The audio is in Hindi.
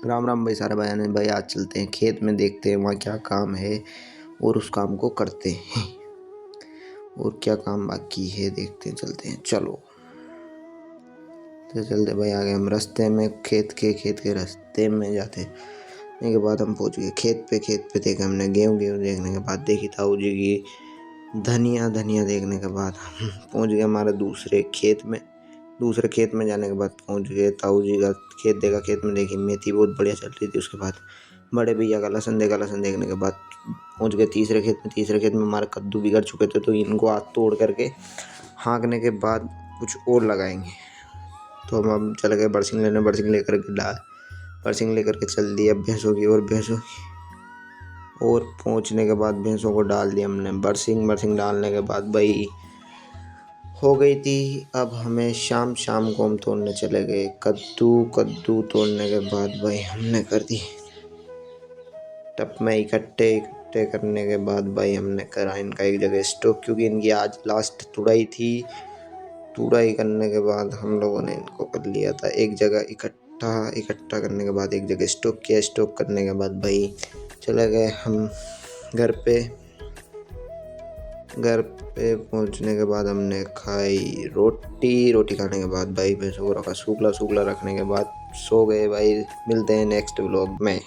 राम राम भाई सारे भाई। भाई आज चलते हैं खेत में, देखते हैं वहाँ क्या काम है और उस काम को करते हैं। और क्या काम बाकी है देखते हैं, चलते हैं। चलो तो चलते भाई। आ गए हम रास्ते में, खेत के रास्ते में जाते हैं के बाद हम पहुँच गए खेत पे देखा हमने गेहूँ देखने के बाद देखी ताऊ जी की धनिया देखने के बाद हम पहुँच गए हमारे दूसरे खेत में जाने के बाद पहुंच गए ताऊ जी का खेत देखा। खेत में देखी मेथी बहुत बढ़िया चल रही थी। उसके बाद बड़े भैया का लहसुन देखने के बाद पहुंच गए तीसरे खेत में हमारे कद्दू बिगड़ चुके थे, तो इनको हाथ तोड़ करके हाँकने के बाद कुछ और लगाएंगे। तो हम चल गए बरसिंग लेने। बरसिंग लेकर के चल दिया भैंसों की और पहुंचने के बाद भैंसों को डाल दिया हमने बरसिंग डालने के बाद भाई हो गई थी। अब हमें शाम को हम तोड़ने चले गए कद्दू तोड़ने के बाद भाई हमने कर दी टप में इकट्ठे करने के बाद भाई हमने करा इनका एक जगह स्टॉक, क्योंकि इनकी आज लास्ट तुड़ाई थी। तुड़ाई करने के बाद हम लोगों ने इनको कर लिया था एक जगह इकट्ठा करने के बाद एक जगह स्टॉक किया। स्टॉक करने के बाद भाई चले गए हम घर पे पहुंचने के बाद हमने खाई रोटी खाने के बाद भाई भैंसों को रखा सूखला रखने के बाद सो गए भाई। मिलते हैं नेक्स्ट व्लॉग में।